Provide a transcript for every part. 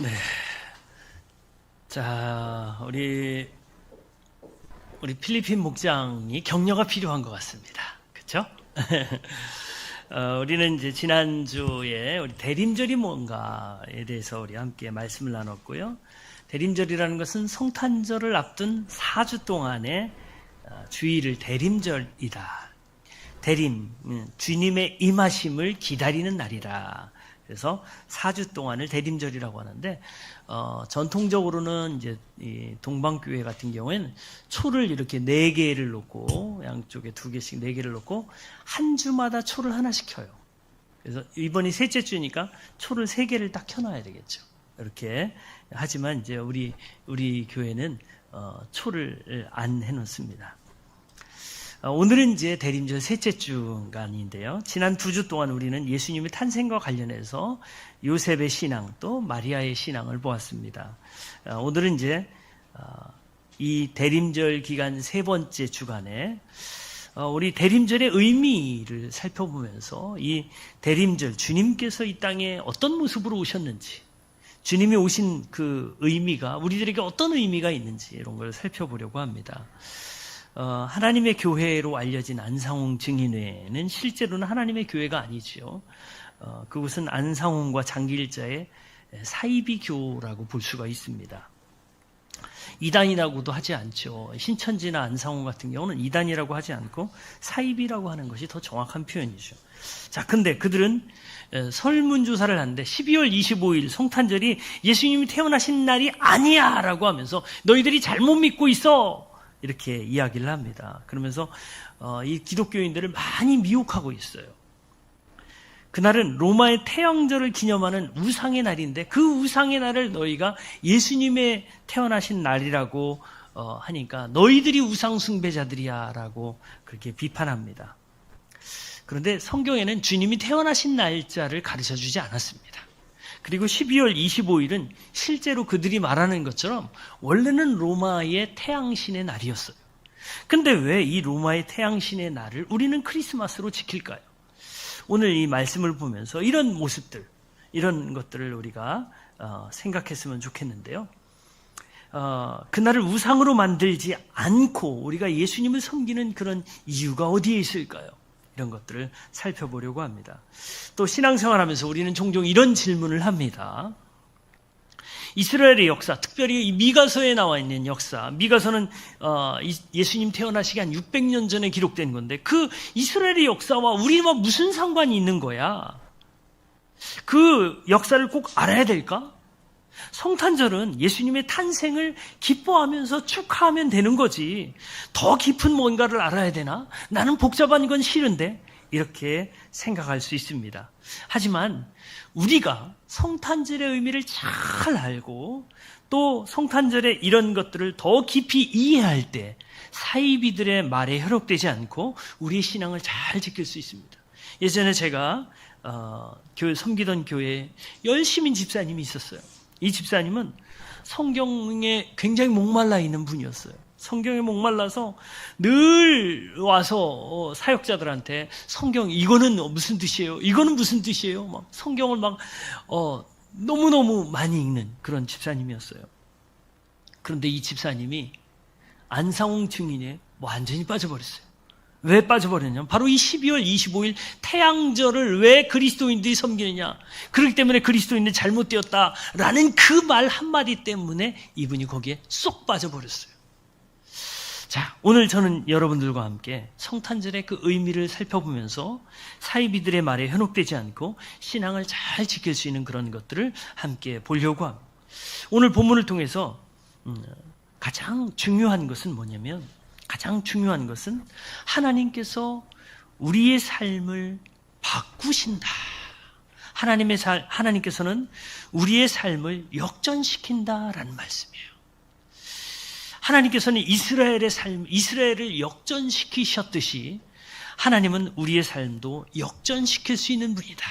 네. 자, 우리 필리핀 목장이 격려가 필요한 것 같습니다. 그렇죠? 우리는 이제 지난주에 우리 대림절이 뭔가에 대해서 우리 함께 말씀을 나눴고요. 대림절이라는 것은 성탄절을 앞둔 4주 동안의 주일을 대림절이다. 대림, 주님의 임하심을 기다리는 날이라. 그래서 4주 동안을 대림절이라고 하는데, 전통적으로는 이제 이 동방교회 같은 경우에는 초를 이렇게 4개를 놓고, 양쪽에 2개씩 4개를 놓고, 한 주마다 초를 하나씩 켜요. 그래서 이번이 셋째 주니까 초를 3개를 딱 켜놔야 되겠죠. 이렇게. 하지만 이제 우리 교회는, 초를 안 해놓습니다. 오늘은 이제 대림절 셋째 주간인데요. 지난 2주 동안 우리는 예수님의 탄생과 관련해서 요셉의 신앙 또 마리아의 신앙을 보았습니다. 오늘은 이제 이 대림절 기간 3번째 주간에 우리 대림절의 의미를 살펴보면서 이 대림절 주님께서 이 땅에 어떤 모습으로 오셨는지, 주님이 오신 그 의미가 우리들에게 어떤 의미가 있는지 이런 걸 살펴보려고 합니다. 하나님의 교회로 알려진 안상홍 증인회는 실제로는 하나님의 교회가 아니지요. 그것은 안상홍과 장기일자의 사이비교라고 볼 수가 있습니다. 이단이라고도 하지 않죠. 신천지나 안상홍 같은 경우는 이단이라고 하지 않고 사이비라고 하는 것이 더 정확한 표현이죠. 자, 근데 그들은 설문조사를 하는데 12월 25일 성탄절이 예수님이 태어나신 날이 아니야 라고 하면서 너희들이 잘못 믿고 있어 이렇게 이야기를 합니다. 그러면서 이 기독교인들을 많이 미혹하고 있어요. 그날은 로마의 태양절을 기념하는 우상의 날인데 그 우상의 날을 너희가 예수님의 태어나신 날이라고 하니까 너희들이 우상 숭배자들이야 라고 그렇게 비판합니다. 그런데 성경에는 주님이 태어나신 날짜를 가르쳐주지 않았습니다. 그리고 12월 25일은 실제로 그들이 말하는 것처럼 원래는 로마의 태양신의 날이었어요. 근데 왜 이 로마의 태양신의 날을 우리는 크리스마스로 지킬까요? 오늘 이 말씀을 보면서 이런 모습들, 이런 것들을 우리가 생각했으면 좋겠는데요. 그날을 우상으로 만들지 않고 우리가 예수님을 섬기는 그런 이유가 어디에 있을까요? 이런 것들을 살펴보려고 합니다. 또 신앙생활하면서 우리는 종종 이런 질문을 합니다. 이스라엘의 역사, 특별히 이 미가서에 나와 있는 역사, 미가서는 예수님 태어나시기 한 600년 전에 기록된 건데 그 이스라엘의 역사와 우리와 무슨 상관이 있는 거야? 그 역사를 꼭 알아야 될까? 성탄절은 예수님의 탄생을 기뻐하면서 축하하면 되는 거지. 더 깊은 뭔가를 알아야 되나? 나는 복잡한 건 싫은데 이렇게 생각할 수 있습니다. 하지만 우리가 성탄절의 의미를 잘 알고 또 성탄절의 이런 것들을 더 깊이 이해할 때 사이비들의 말에 현혹되지 않고 우리의 신앙을 잘 지킬 수 있습니다. 예전에 제가 섬기던 교회에 열심인 집사님이 있었어요. 이 집사님은 성경에 굉장히 목말라 있는 분이었어요. 성경에 목말라서 늘 와서 사역자들한테 성경 이거는 무슨 뜻이에요? 이거는 무슨 뜻이에요? 막 성경을 막 너무너무 많이 읽는 그런 집사님이었어요. 그런데 이 집사님이 안상홍 증인에 완전히 빠져버렸어요. 왜 빠져버렸냐면 바로 이 12월 25일 태양절을 왜 그리스도인들이 섬기느냐, 그렇기 때문에 그리스도인들이 잘못되었다라는 그 말 한마디 때문에 이분이 거기에 쏙 빠져버렸어요. 자, 오늘 저는 여러분들과 함께 성탄절의 그 의미를 살펴보면서 사이비들의 말에 현혹되지 않고 신앙을 잘 지킬 수 있는 그런 것들을 함께 보려고 합니다. 오늘 본문을 통해서 가장 중요한 것은 뭐냐면, 가장 중요한 것은 하나님께서 우리의 삶을 바꾸신다. 하나님께서는 우리의 삶을 역전시킨다라는 말씀이에요. 하나님께서는 이스라엘을 역전시키셨듯이 하나님은 우리의 삶도 역전시킬 수 있는 분이다.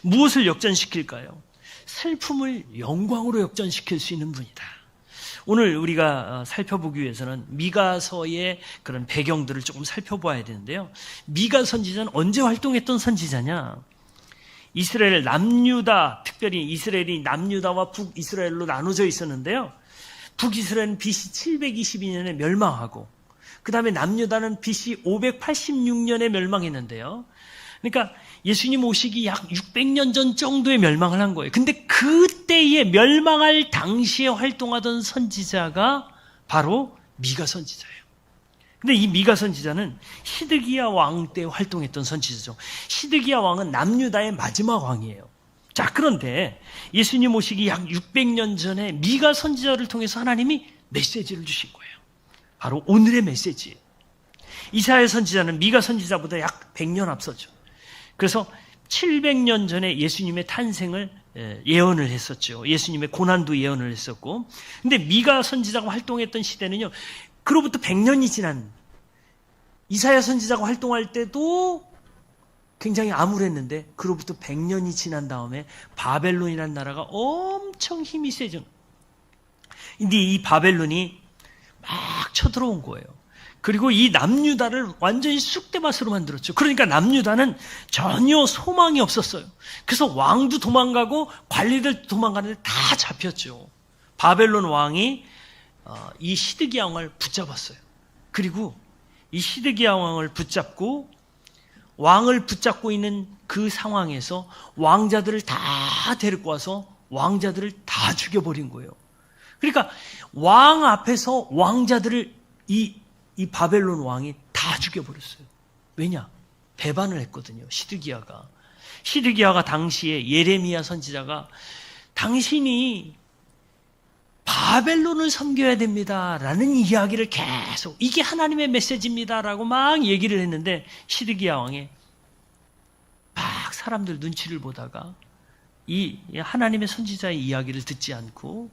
무엇을 역전시킬까요? 슬픔을 영광으로 역전시킬 수 있는 분이다. 오늘 우리가 살펴보기 위해서는 미가서의 그런 배경들을 조금 살펴봐야 되는데요. 미가 선지자는 언제 활동했던 선지자냐? 이스라엘 남유다, 특별히 이스라엘이 남유다와 북이스라엘로 나눠져 있었는데요. 북이스라엘은 BC 722년에 멸망하고 그 다음에 남유다는 BC 586년에 멸망했는데요. 그러니까 예수님 오시기 약 600년 전 정도에 멸망을 한 거예요. 근데 그때에 멸망할 당시에 활동하던 선지자가 바로 미가 선지자예요. 근데 이 미가 선지자는 시드기야 왕 때 활동했던 선지자죠. 시드기야 왕은 남유다의 마지막 왕이에요. 자, 그런데 예수님 오시기 약 600년 전에 미가 선지자를 통해서 하나님이 메시지를 주신 거예요. 바로 오늘의 메시지. 이사야 선지자는 미가 선지자보다 약 100년 앞서죠. 그래서 700년 전에 예수님의 탄생을 예언을 했었죠. 예수님의 고난도 예언을 했었고. 근데 미가 선지자가 활동했던 시대는요, 그로부터 100년이 지난, 이사야 선지자가 활동할 때도 굉장히 암울했는데 그로부터 100년이 지난 다음에 바벨론이라는 나라가 엄청 힘이 세져. 근데 이 바벨론이 막 쳐들어온 거예요. 그리고 이 남유다를 완전히 쑥대밭으로 만들었죠. 그러니까 남유다는 전혀 소망이 없었어요. 그래서 왕도 도망가고 관리들도 도망가는데 다 잡혔죠. 바벨론 왕이 이 시드기야 왕을 붙잡았어요. 그리고 이 시드기야 왕을 붙잡고 왕을 붙잡고 있는 그 상황에서 왕자들을 다 데리고 와서 왕자들을 다 죽여버린 거예요. 그러니까 왕 앞에서 왕자들을 이 바벨론 왕이 다 죽여버렸어요. 왜냐? 배반을 했거든요. 시드기야가 당시에 예레미야 선지자가 당신이 바벨론을 섬겨야 됩니다 라는 이야기를 계속, 이게 하나님의 메시지입니다 라고 막 얘기를 했는데 시드기야 왕이 막 사람들 눈치를 보다가 이 하나님의 선지자의 이야기를 듣지 않고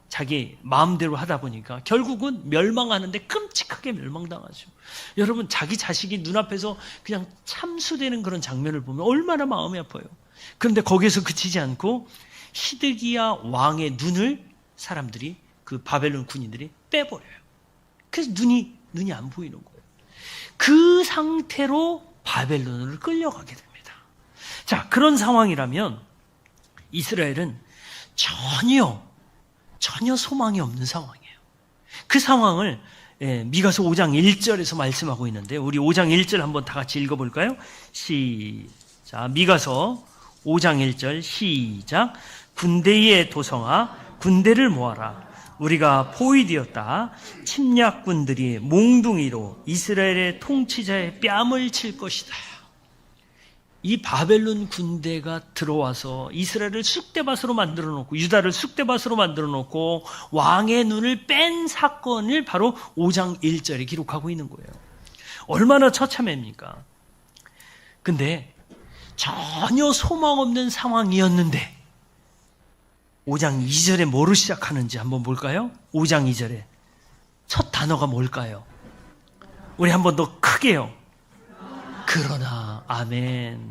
자기 마음대로 하다 보니까 결국은 멸망하는데 끔찍하게 멸망당하죠. 여러분, 자기 자식이 눈앞에서 그냥 참수되는 그런 장면을 보면 얼마나 마음이 아파요. 그런데 거기에서 그치지 않고 시드기야 왕의 눈을 사람들이, 그 바벨론 군인들이 빼버려요. 그래서 눈이 안 보이는 거예요. 그 상태로 바벨론으로 끌려가게 됩니다. 자, 그런 상황이라면 이스라엘은 전혀 소망이 없는 상황이에요. 그 상황을 미가서 5장 1절에서 말씀하고 있는데, 우리 5장 1절 한번 다 같이 읽어볼까요? 시작. 미가서 5장 1절 시작. 군대의 도성아, 군대를 모아라. 우리가 포위되었다. 침략군들이 몽둥이로 이스라엘의 통치자의 뺨을 칠 것이다. 이 바벨론 군대가 들어와서 이스라엘을 쑥대밭으로 만들어 놓고, 유다를 쑥대밭으로 만들어 놓고 왕의 눈을 뺀 사건을 바로 5장 1절에 기록하고 있는 거예요. 얼마나 처참합니까? 근데 전혀 소망 없는 상황이었는데 5장 2절에 뭐로 시작하는지 한번 볼까요? 5장 2절에 첫 단어가 뭘까요? 우리 한번 더 크게요. 그러나. 아멘.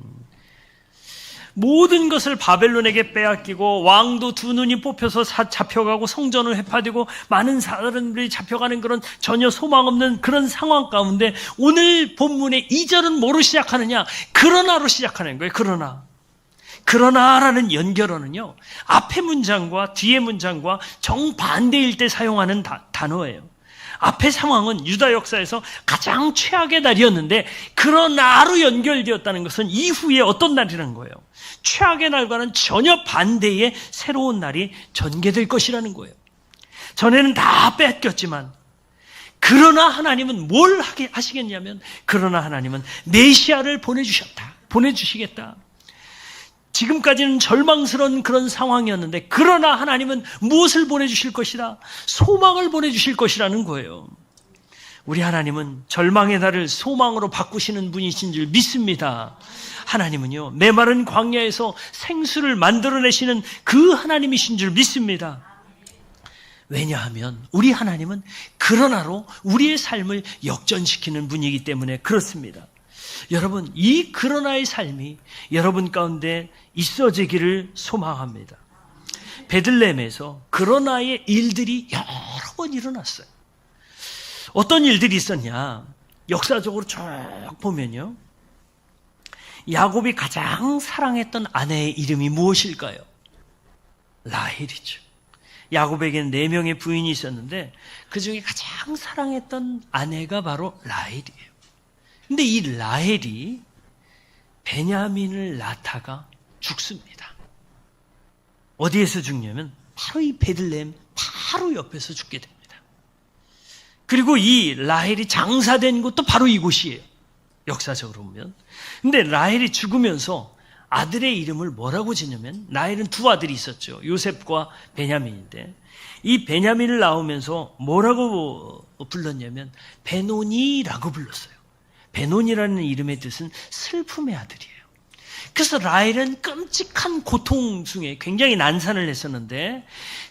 모든 것을 바벨론에게 빼앗기고 왕도 두 눈이 뽑혀서 잡혀가고 성전을 회파되고 많은 사람들이 잡혀가는 그런 전혀 소망 없는 그런 상황 가운데 오늘 본문의 2절은 뭐로 시작하느냐? 그러나로 시작하는 거예요. 그러나라는 연결어는요, 앞의 문장과 뒤의 문장과 정반대일 때 사용하는 단어예요. 앞의 상황은 유다 역사에서 가장 최악의 날이었는데 그러나로 연결되었다는 것은 이후에 어떤 날이라는 거예요. 최악의 날과는 전혀 반대의 새로운 날이 전개될 것이라는 거예요. 전에는 다 뺏겼지만 그러나 하나님은 뭘 하시겠냐면, 그러나 하나님은 메시아를 보내주시겠다. 지금까지는 절망스러운 그런 상황이었는데 그러나 하나님은 무엇을 보내주실 것이다? 소망을 보내주실 것이라는 거예요. 우리 하나님은 절망의 날을 소망으로 바꾸시는 분이신 줄 믿습니다. 하나님은요, 메마른 광야에서 생수를 만들어내시는 그 하나님이신 줄 믿습니다. 왜냐하면 우리 하나님은 그러나로 우리의 삶을 역전시키는 분이기 때문에 그렇습니다. 여러분, 이 그러나의 삶이 여러분 가운데 있어지기를 소망합니다. 베들레헴에서 그러나의 일들이 여러 번 일어났어요. 어떤 일들이 있었냐? 역사적으로 쭉 보면요, 야곱이 가장 사랑했던 아내의 이름이 무엇일까요? 라헬이죠. 야곱에게는 4명의 부인이 있었는데 그 중에 가장 사랑했던 아내가 바로 라헬이에요. 근데 이 라헬이 베냐민을 낳다가 죽습니다. 어디에서 죽냐면 바로 이 베들레헴 바로 옆에서 죽게 됩니다. 그리고 이 라헬이 장사된 곳도 바로 이곳이에요. 역사적으로 보면. 근데 라헬이 죽으면서 아들의 이름을 뭐라고 지냐면, 라헬은 2 아들이 있었죠. 요셉과 베냐민인데 이 베냐민을 낳으면서 뭐라고 불렀냐면 베노니라고 불렀어요. 베노니라는 이름의 뜻은 슬픔의 아들이에요. 그래서 라헬은 끔찍한 고통 중에 굉장히 난산을 했었는데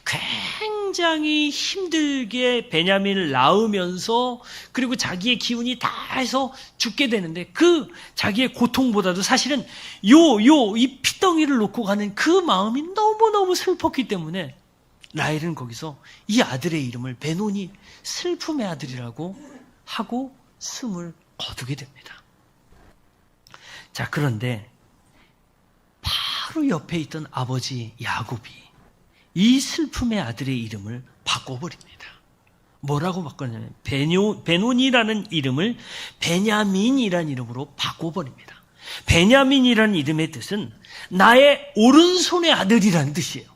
굉장히 힘들게 베냐민을 낳으면서 그리고 자기의 기운이 다 해서 죽게 되는데 그 자기의 고통보다도 사실은 이 피덩이를 놓고 가는 그 마음이 너무너무 슬펐기 때문에 라헬은 거기서 이 아들의 이름을 베노니, 슬픔의 아들이라고 하고 숨을 거두게 됩니다. 자, 그런데 바로 옆에 있던 아버지 야곱이 이 슬픔의 아들의 이름을 바꿔버립니다. 뭐라고 바꿨냐면 베노니라는 이름을 베냐민이라는 이름으로 바꿔버립니다. 베냐민이라는 이름의 뜻은 나의 오른손의 아들이라는 뜻이에요.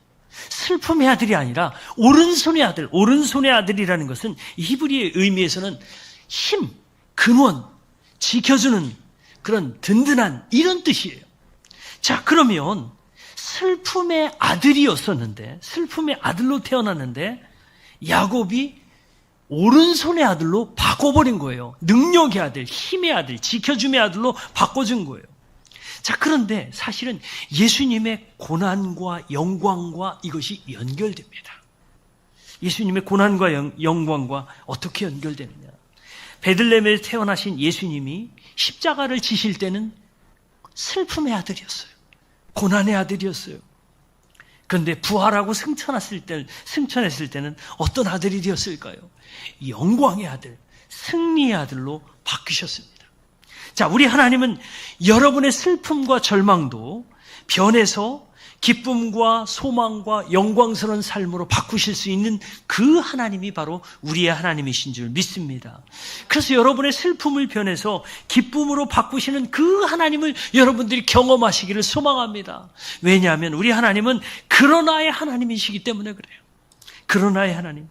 슬픔의 아들이 아니라 오른손의 아들. 오른손의 아들이라는 것은 히브리의 의미에서는 힘, 근원, 지켜주는 그런 든든한 이런 뜻이에요. 자, 그러면 슬픔의 아들이었었는데, 슬픔의 아들로 태어났는데 야곱이 오른손의 아들로 바꿔버린 거예요. 능력의 아들, 힘의 아들, 지켜줌의 아들로 바꿔준 거예요. 자, 그런데 사실은 예수님의 고난과 영광과 이것이 연결됩니다. 예수님의 고난과 영광과 어떻게 연결되느냐. 베들레헴에 태어나신 예수님이 십자가를 지실 때는 슬픔의 아들이었어요. 고난의 아들이었어요. 그런데 부활하고 승천했을 때는 어떤 아들이 되었을까요? 영광의 아들, 승리의 아들로 바뀌셨습니다. 자, 우리 하나님은 여러분의 슬픔과 절망도 변해서 기쁨과 소망과 영광스러운 삶으로 바꾸실 수 있는 그 하나님이 바로 우리의 하나님이신 줄 믿습니다. 그래서 여러분의 슬픔을 변해서 기쁨으로 바꾸시는 그 하나님을 여러분들이 경험하시기를 소망합니다. 왜냐하면 우리 하나님은 그러나의 하나님이시기 때문에 그래요. 그러나의 하나님.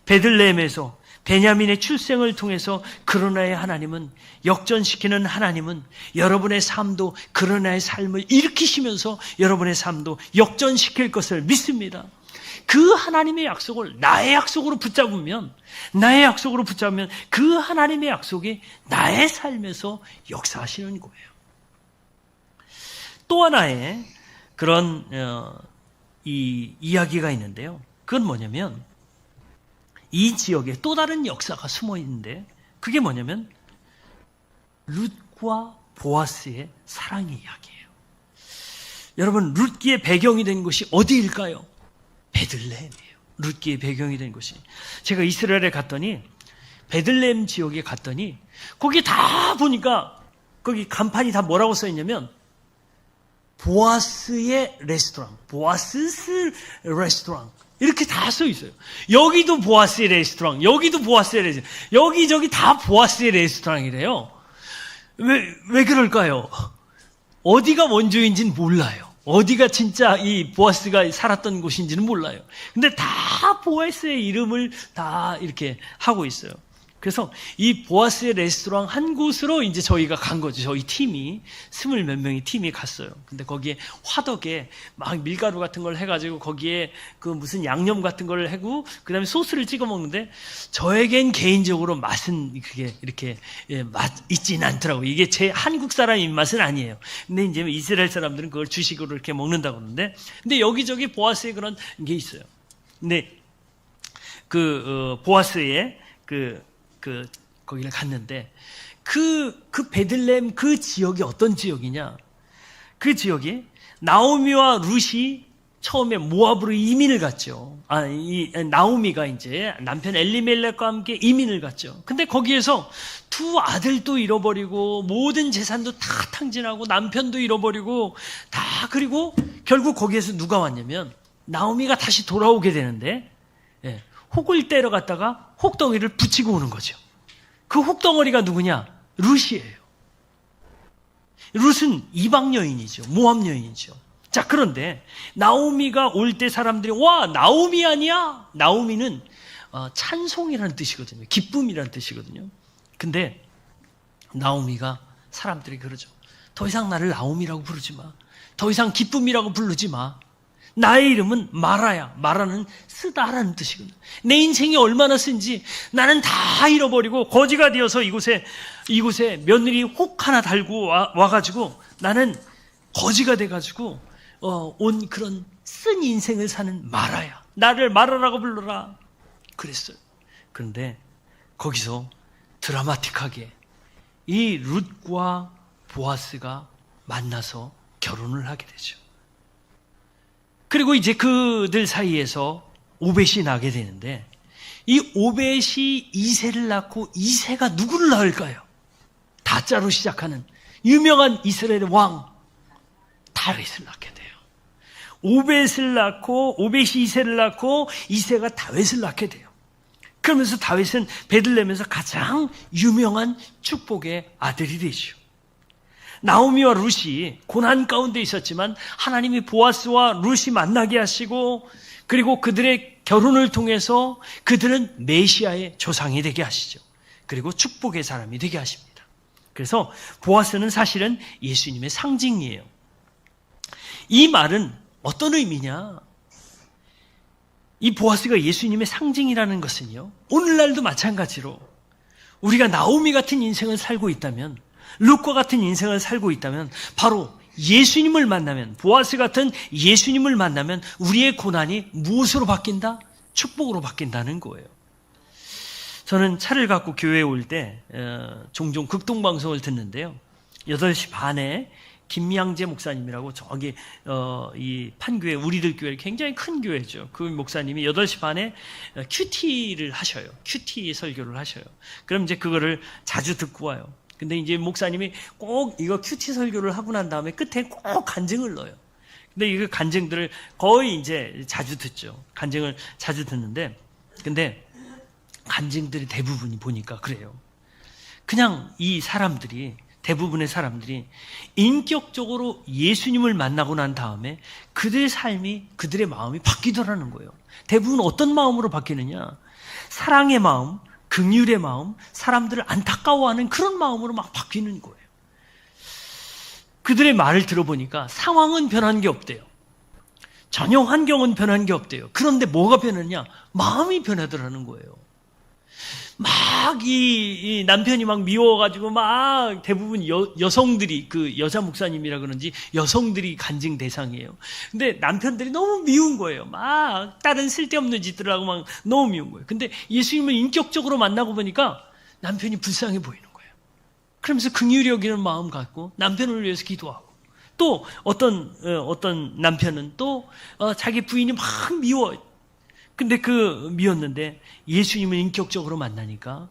베들레헴에서 베냐민의 출생을 통해서 그러나의 하나님은, 역전시키는 하나님은 여러분의 삶도 그러나의 삶을 일으키시면서 여러분의 삶도 역전시킬 것을 믿습니다. 그 하나님의 약속을 나의 약속으로 붙잡으면 그 하나님의 약속이 나의 삶에서 역사하시는 거예요. 또 하나의 그런 이 이야기가 있는데요. 그건 뭐냐면 이 지역에 또 다른 역사가 숨어 있는데 그게 뭐냐면 룻과 보아스의 사랑의 이야기예요. 여러분, 룻기의 배경이 된 곳이 어디일까요? 베들레헴이에요. 룻기의 배경이 된 곳이. 제가 이스라엘에 갔더니 베들레헴 지역에 갔더니 거기 다 보니까 거기 간판이 다 뭐라고 써 있냐면 보아스의 레스토랑, 보아스스 레스토랑 이렇게 다 써 있어요. 여기도 보아스의 레스토랑, 여기도 보아스의 레스토랑, 여기저기 다 보아스의 레스토랑이래요. 왜 그럴까요? 어디가 원조인지는 몰라요. 어디가 진짜 이 보아스가 살았던 곳인지는 몰라요. 근데 다 보아스의 이름을 다 이렇게 하고 있어요. 그래서 이 보아스의 레스토랑 한 곳으로 이제 저희가 간 거죠. 저희 팀이 20 몇 명의 팀이 갔어요. 근데 거기에 화덕에 막 밀가루 같은 걸 해가지고 거기에 그 무슨 양념 같은 걸 하고 그다음에 소스를 찍어 먹는데 저에겐 개인적으로 맛은 그게 이렇게 맛 있지는 않더라고요. 이게 제 한국 사람 입맛은 아니에요. 근데 이제 이스라엘 사람들은 그걸 주식으로 이렇게 먹는다고 그러는데 근데 여기저기 보아스의 그런 게 있어요. 근데 보아스의 거기를 갔는데 그 베들레헴 그 지역이 어떤 지역이냐? 그 지역이 나오미와 룻이 처음에 모압으로 이민을 갔죠. 이 나오미가 이제 남편 엘리멜렉과 함께 이민을 갔죠. 근데 거기에서 두 아들도 잃어버리고 모든 재산도 다 탕진하고 남편도 잃어버리고 다, 그리고 결국 거기에서 누가 왔냐면 나오미가 다시 돌아오게 되는데, 혹을 때려 갔다가 혹덩이를 붙이고 오는 거죠. 그 혹덩어리가 누구냐? 룻이에요. 룻은 이방 여인이죠. 모압 여인이죠. 자, 그런데 나오미가 올 때 사람들이 와, 나오미 아니야? 나오미는 찬송이라는 뜻이거든요. 기쁨이라는 뜻이거든요. 근데 나오미가, 사람들이 그러죠. 더 이상 나를 나오미라고 부르지 마. 더 이상 기쁨이라고 부르지 마. 나의 이름은 마라야. 마라는 쓰다라는 뜻이거든요. 내 인생이 얼마나 쓴지 나는 다 잃어버리고 거지가 되어서 이곳에 며느리 혹 하나 달고 와가지고 나는 거지가 돼가지고 온 그런 쓴 인생을 사는 마라야. 나를 마라라고 불러라. 그랬어요. 그런데 거기서 드라마틱하게 이 룻과 보아스가 만나서 결혼을 하게 되죠. 그리고 이제 그들 사이에서 오벳이 나게 되는데, 이 오벳이 이새를 낳고 이새가 누구를 낳을까요? 다자로 시작하는 유명한 이스라엘의 왕 다윗을 낳게 돼요. 오벳을 낳고, 오벳이 이새를 낳고 이새가 다윗을 낳게 돼요. 그러면서 다윗은 베들레헴에서 가장 유명한 축복의 아들이 되죠. 나오미와 룻이 고난 가운데 있었지만 하나님이 보아스와 룻이 만나게 하시고, 그리고 그들의 결혼을 통해서 그들은 메시아의 조상이 되게 하시죠. 그리고 축복의 사람이 되게 하십니다. 그래서 보아스는 사실은 예수님의 상징이에요. 이 말은 어떤 의미냐? 이 보아스가 예수님의 상징이라는 것은요, 오늘날도 마찬가지로 우리가 나오미 같은 인생을 살고 있다면, 룻과 같은 인생을 살고 있다면, 바로 예수님을 만나면, 보아스 같은 예수님을 만나면 우리의 고난이 무엇으로 바뀐다? 축복으로 바뀐다는 거예요. 저는 차를 갖고 교회에 올 때 종종 극동방송을 듣는데요, 8시 반에 김양재 목사님이라고 저기 이 판교회, 우리들 교회 굉장히 큰 교회죠. 그 목사님이 8시 반에 큐티를 하셔요. 큐티 설교를 하셔요. 그럼 이제 그거를 자주 듣고 와요. 근데 이제 목사님이 꼭 이거 큐티 설교를 하고 난 다음에 끝에 꼭 간증을 넣어요. 근데 이 간증들을 거의 이제 자주 듣죠. 간증을 자주 듣는데, 근데 간증들이 대부분이 보니까 그래요. 그냥 이 사람들이, 대부분의 사람들이 인격적으로 예수님을 만나고 난 다음에 그들의 삶이, 그들의 마음이 바뀌더라는 거예요. 대부분 어떤 마음으로 바뀌느냐? 사랑의 마음, 긍휼의 마음, 사람들을 안타까워하는 그런 마음으로 막 바뀌는 거예요. 그들의 말을 들어보니까 상황은 변한 게 없대요. 전혀 환경은 변한 게 없대요. 그런데 뭐가 변했냐? 마음이 변하더라는 거예요. 막 이 남편이 막 미워가지고 막 대부분 여성들이, 그 여자 목사님이라 그런지 여성들이 간증 대상이에요. 근데 남편들이 너무 미운 거예요. 막 다른 쓸데없는 짓들을 하고 막 너무 미운 거예요. 근데 예수님을 인격적으로 만나고 보니까 남편이 불쌍해 보이는 거예요. 그러면서 긍휼히 여기는 마음 갖고 남편을 위해서 기도하고, 또 어떤 남편은 또 자기 부인이 막 미워. 근데 미웠는데 예수님을 인격적으로 만나니까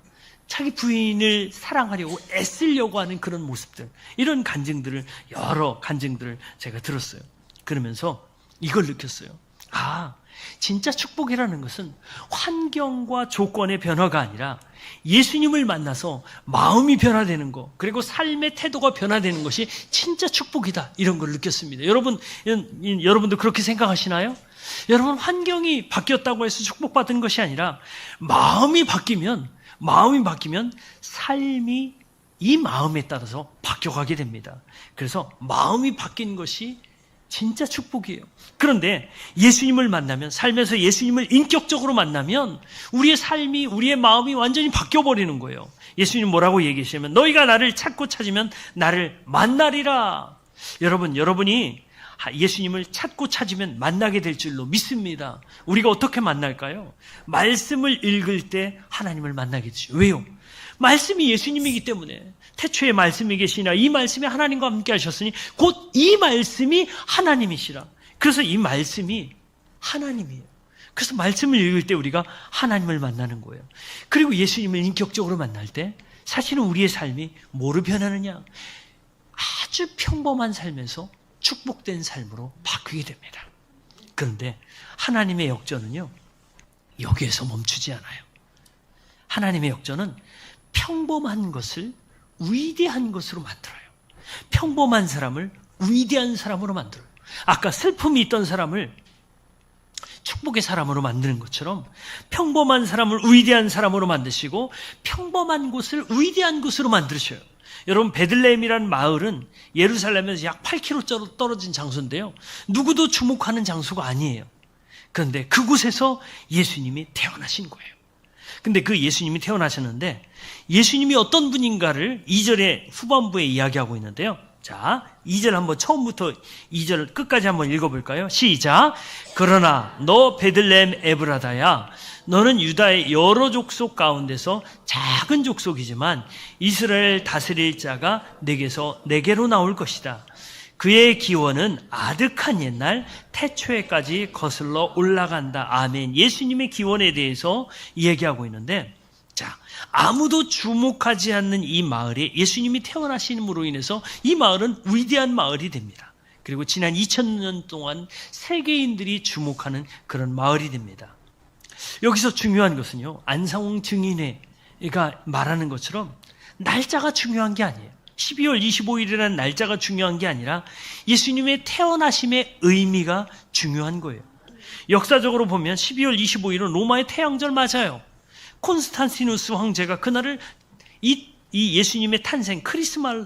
자기 부인을 사랑하려고 애쓰려고 하는 그런 모습들, 이런 간증들을, 여러 간증들을 제가 들었어요. 그러면서 이걸 느꼈어요. 아, 진짜 축복이라는 것은 환경과 조건의 변화가 아니라 예수님을 만나서 마음이 변화되는 것, 그리고 삶의 태도가 변화되는 것이 진짜 축복이다, 이런 걸 느꼈습니다. 여러분도 그렇게 생각하시나요? 여러분, 환경이 바뀌었다고 해서 축복받은 것이 아니라 마음이 바뀌면 삶이 이 마음에 따라서 바뀌어가게 됩니다. 그래서 마음이 바뀐 것이 진짜 축복이에요. 그런데 예수님을 만나면, 삶에서 예수님을 인격적으로 만나면 우리의 삶이, 우리의 마음이 완전히 바뀌어버리는 거예요. 예수님 뭐라고 얘기하시냐면, 너희가 나를 찾고 찾으면 나를 만나리라. 여러분이 예수님을 찾고 찾으면 만나게 될 줄로 믿습니다. 우리가 어떻게 만날까요? 말씀을 읽을 때 하나님을 만나게 되죠. 왜요? 말씀이 예수님이기 때문에. 태초에 말씀이 계시나 이 말씀이 하나님과 함께 하셨으니 곧 이 말씀이 하나님이시라. 그래서 이 말씀이 하나님이에요. 그래서 말씀을 읽을 때 우리가 하나님을 만나는 거예요. 그리고 예수님을 인격적으로 만날 때 사실은 우리의 삶이 뭐로 변하느냐? 아주 평범한 삶에서 축복된 삶으로 바뀌게 됩니다. 그런데 하나님의 역전은요, 여기에서 멈추지 않아요. 하나님의 역전은 평범한 것을 위대한 것으로 만들어요. 평범한 사람을 위대한 사람으로 만들어요. 아까 슬픔이 있던 사람을 축복의 사람으로 만드는 것처럼 평범한 사람을 위대한 사람으로 만드시고 평범한 곳을 위대한 곳으로 만드셔요. 여러분, 베들레헴이라는 마을은 예루살렘에서 약 8km 떨어진 장소인데요. 누구도 주목하는 장소가 아니에요. 그런데 그곳에서 예수님이 태어나신 거예요. 근데 그 예수님이 태어나셨는데 예수님이 어떤 분인가를 2절의 후반부에 이야기하고 있는데요. 자, 2절 한번 처음부터 2절 끝까지 한번 읽어볼까요? 시작. 그러나 너 베들레헴 에브라다야, 너는 유다의 여러 족속 가운데서 작은 족속이지만 이스라엘 다스릴 자가 내게로 나올 것이다. 그의 기원은 아득한 옛날 태초에까지 거슬러 올라간다. 아멘. 예수님의 기원에 대해서 이야기하고 있는데, 자, 아무도 주목하지 않는 이 마을에 예수님이 태어나심으로 인해서 이 마을은 위대한 마을이 됩니다. 그리고 지난 2000년 동안 세계인들이 주목하는 그런 마을이 됩니다. 여기서 중요한 것은요, 안상홍 증인회가 말하는 것처럼 날짜가 중요한 게 아니에요. 12월 25일이라는 날짜가 중요한 게 아니라 예수님의 태어나심의 의미가 중요한 거예요. 역사적으로 보면 12월 25일은 로마의 태양절 맞아요. 콘스탄티누스 황제가 그날을 이 예수님의 탄생 크리스마스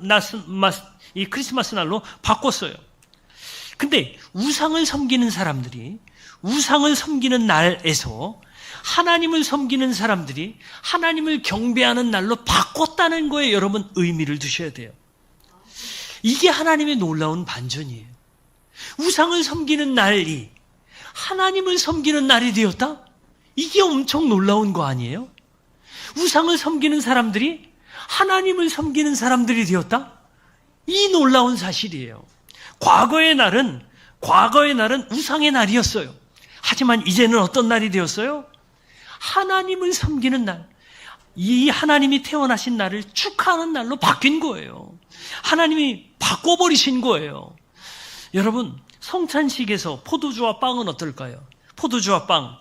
날로 바꿨어요. 근데 우상을 섬기는 사람들이 우상을 섬기는 날에서 하나님을 섬기는 사람들이 하나님을 경배하는 날로 바꿨다는 거에 여러분 의미를 두셔야 돼요. 이게 하나님의 놀라운 반전이에요. 우상을 섬기는 날이 하나님을 섬기는 날이 되었다? 이게 엄청 놀라운 거 아니에요? 우상을 섬기는 사람들이 하나님을 섬기는 사람들이 되었다? 이 놀라운 사실이에요. 과거의 날은 우상의 날이었어요. 하지만 이제는 어떤 날이 되었어요? 하나님을 섬기는 날, 이 하나님이 태어나신 날을 축하하는 날로 바뀐 거예요. 하나님이 바꿔버리신 거예요. 여러분, 성찬식에서 포도주와 빵은 어떨까요? 포도주와 빵,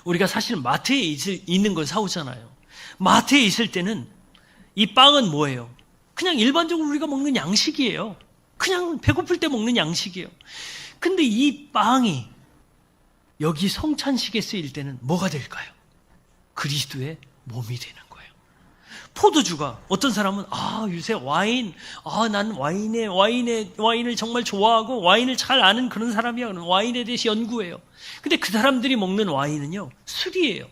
우리가 사실 마트에 있는 걸 사오잖아요. 마트에 있을 때는 이 빵은 뭐예요? 그냥 일반적으로 우리가 먹는 양식이에요. 그냥 배고플 때 먹는 양식이에요. 근데 이 빵이 여기 성찬식에 쓰일 때는 뭐가 될까요? 그리스도의 몸이 되는 거예요. 포도주가, 어떤 사람은 요새 난 와인을 정말 좋아하고 와인을 잘 아는 그런 사람이야. 와인에 대해서 연구해요. 근데 그 사람들이 먹는 와인은요, 술이에요.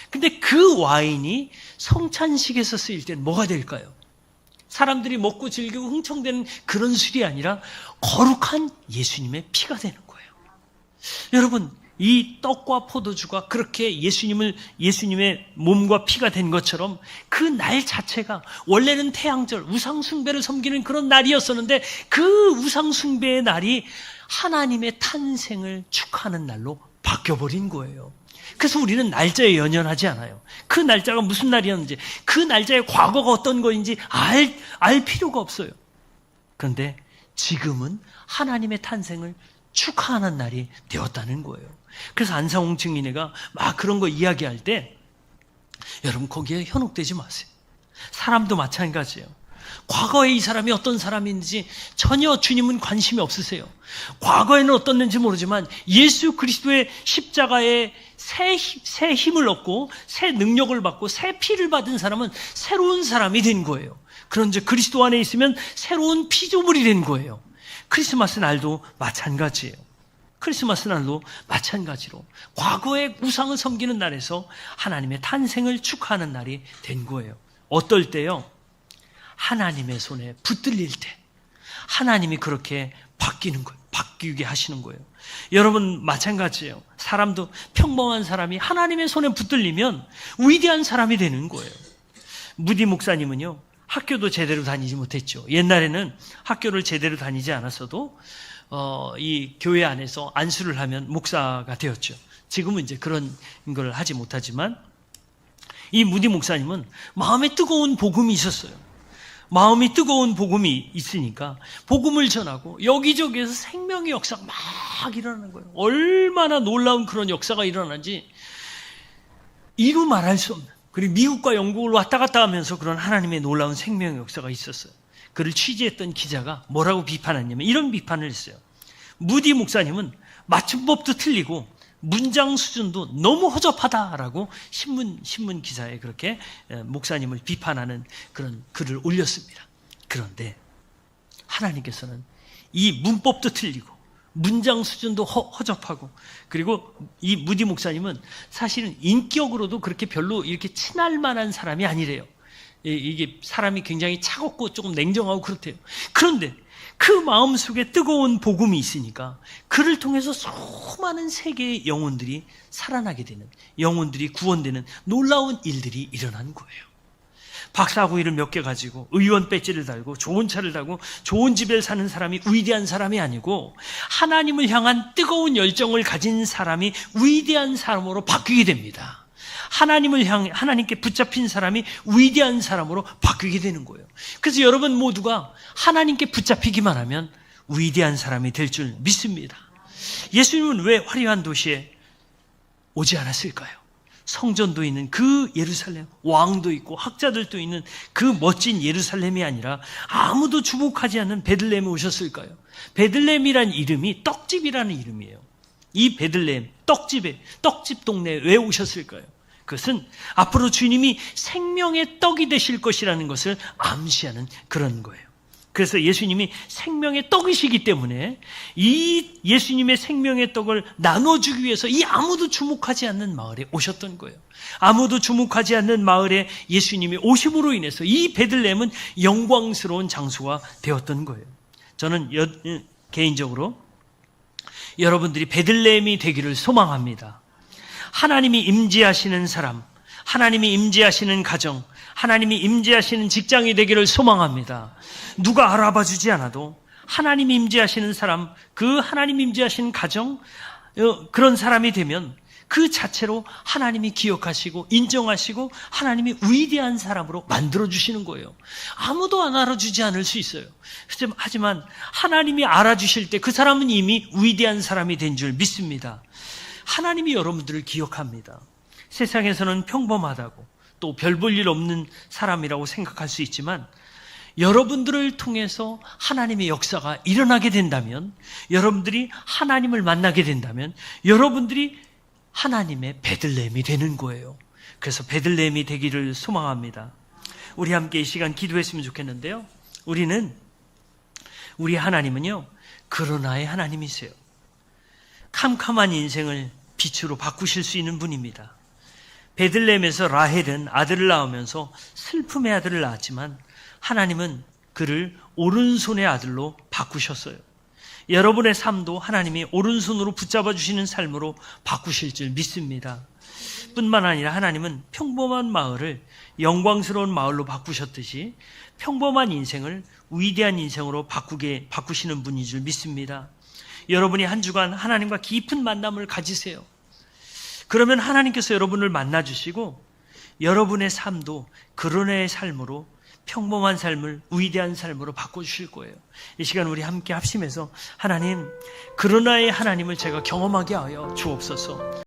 근데 그 와인이 성찬식에서 쓰일 때는 뭐가 될까요? 사람들이 먹고 즐기고 흥청대는 그런 술이 아니라 거룩한 예수님의 피가 되는 거예요. 여러분, 이 떡과 포도주가 그렇게 예수님의 몸과 피가 된 것처럼 그 날 자체가 원래는 태양절, 우상숭배를 섬기는 그런 날이었었는데 그 우상숭배의 날이 하나님의 탄생을 축하하는 날로 바뀌어버린 거예요. 그래서 우리는 날짜에 연연하지 않아요. 그 날짜가 무슨 날이었는지, 그 날짜의 과거가 어떤 거인지 알 필요가 없어요. 그런데 지금은 하나님의 탄생을 축하하는 날이 되었다는 거예요. 그래서 안상홍 증인회가 막 그런 거 이야기할 때 여러분 거기에 현혹되지 마세요. 사람도 마찬가지예요. 과거에 이 사람이 어떤 사람인지 전혀 주님은 관심이 없으세요. 과거에는 어떻는지 모르지만 예수 그리스도의 십자가에 새 힘을 얻고 새 능력을 받고 새 피를 받은 사람은 새로운 사람이 된 거예요. 그런즉 그리스도 안에 있으면 새로운 피조물이 된 거예요. 크리스마스 날도 마찬가지예요. 크리스마스 날도 마찬가지로 과거의 우상을 섬기는 날에서 하나님의 탄생을 축하하는 날이 된 거예요. 어떨 때요? 하나님의 손에 붙들릴 때 하나님이 그렇게 바뀌게 하시는 거예요. 여러분 마찬가지예요. 사람도 평범한 사람이 하나님의 손에 붙들리면 위대한 사람이 되는 거예요. 무디 목사님은요, 학교도 제대로 다니지 못했죠. 옛날에는 학교를 제대로 다니지 않았어도 이 교회 안에서 안수를 하면 목사가 되었죠. 지금은 이제 그런 걸 하지 못하지만 이 무디 목사님은 마음에 뜨거운 복음이 있었어요. 마음이 뜨거운 복음이 있으니까 복음을 전하고 여기저기에서 생명의 역사가 막 일어나는 거예요. 얼마나 놀라운 그런 역사가 일어나는지 이루 말할 수 없는, 그리고 미국과 영국을 왔다 갔다 하면서 그런 하나님의 놀라운 생명의 역사가 있었어요. 그를 취재했던 기자가 뭐라고 비판했냐면 이런 비판을 했어요. 무디 목사님은 맞춤법도 틀리고 문장 수준도 너무 허접하다라고 신문 기사에 그렇게 목사님을 비판하는 그런 글을 올렸습니다. 그런데 하나님께서는 이 문법도 틀리고 문장 수준도 허접하고, 그리고 이 무디 목사님은 사실은 인격으로도 그렇게 별로 이렇게 친할 만한 사람이 아니래요. 이게 사람이 굉장히 차갑고 조금 냉정하고 그렇대요. 그런데 그 마음속에 뜨거운 복음이 있으니까 그를 통해서 수많은 세계의 영혼들이 살아나게 되는, 영혼들이 구원되는 놀라운 일들이 일어난 거예요. 박사학위를 몇 개 가지고 의원 배지를 달고 좋은 차를 타고 좋은 집에 사는 사람이 위대한 사람이 아니고 하나님을 향한 뜨거운 열정을 가진 사람이 위대한 사람으로 바뀌게 됩니다. 하나님께 붙잡힌 사람이 위대한 사람으로 바뀌게 되는 거예요. 그래서 여러분 모두가 하나님께 붙잡히기만 하면 위대한 사람이 될 줄 믿습니다. 예수님은 왜 화려한 도시에 오지 않았을까요? 성전도 있는 그 예루살렘, 왕도 있고 학자들도 있는 그 멋진 예루살렘이 아니라 아무도 주목하지 않는 베들레헴에 오셨을까요? 베들레헴이란 이름이 떡집이라는 이름이에요. 이 베들레헴, 떡집 동네에 왜 오셨을까요? 그것은 앞으로 주님이 생명의 떡이 되실 것이라는 것을 암시하는 그런 거예요. 그래서 예수님이 생명의 떡이시기 때문에 이 예수님의 생명의 떡을 나눠주기 위해서 이 아무도 주목하지 않는 마을에 오셨던 거예요. 아무도 주목하지 않는 마을에 예수님이 오심으로 인해서 이 베들레헴은 영광스러운 장소가 되었던 거예요. 저는 개인적으로 여러분들이 베들레헴이 되기를 소망합니다. 하나님이 임재하시는 사람, 하나님이 임재하시는 가정, 하나님이 임재하시는 직장이 되기를 소망합니다. 누가 알아봐 주지 않아도 하나님이 임재하시는 사람, 그 하나님 임재하시는 가정, 그런 사람이 되면 그 자체로 하나님이 기억하시고 인정하시고 하나님이 위대한 사람으로 만들어주시는 거예요. 아무도 안 알아주지 않을 수 있어요. 하지만 하나님이 알아주실 때 그 사람은 이미 위대한 사람이 된 줄 믿습니다. 하나님이 여러분들을 기억합니다. 세상에서는 평범하다고 또 별 볼 일 없는 사람이라고 생각할 수 있지만 여러분들을 통해서 하나님의 역사가 일어나게 된다면, 여러분들이 하나님을 만나게 된다면 여러분들이 하나님의 베들레헴이 되는 거예요. 그래서 베들레헴이 되기를 소망합니다. 우리 함께 이 시간 기도했으면 좋겠는데요. 우리 하나님은요, 그러나의 하나님이세요. 캄캄한 인생을 빛으로 바꾸실 수 있는 분입니다. 베들레헴에서 라헬은 아들을 낳으면서 슬픔의 아들을 낳았지만 하나님은 그를 오른손의 아들로 바꾸셨어요. 여러분의 삶도 하나님이 오른손으로 붙잡아 주시는 삶으로 바꾸실 줄 믿습니다. 뿐만 아니라 하나님은 평범한 마을을 영광스러운 마을로 바꾸셨듯이 평범한 인생을 위대한 인생으로 바꾸시는 분인 줄 믿습니다. 여러분이 한 주간 하나님과 깊은 만남을 가지세요. 그러면 하나님께서 여러분을 만나주시고 여러분의 삶도 그런의 삶으로, 평범한 삶을 위대한 삶으로 바꿔주실 거예요. 이 시간 우리 함께 합심해서 하나님, 그러나의 하나님을 제가 경험하게 하여 주옵소서.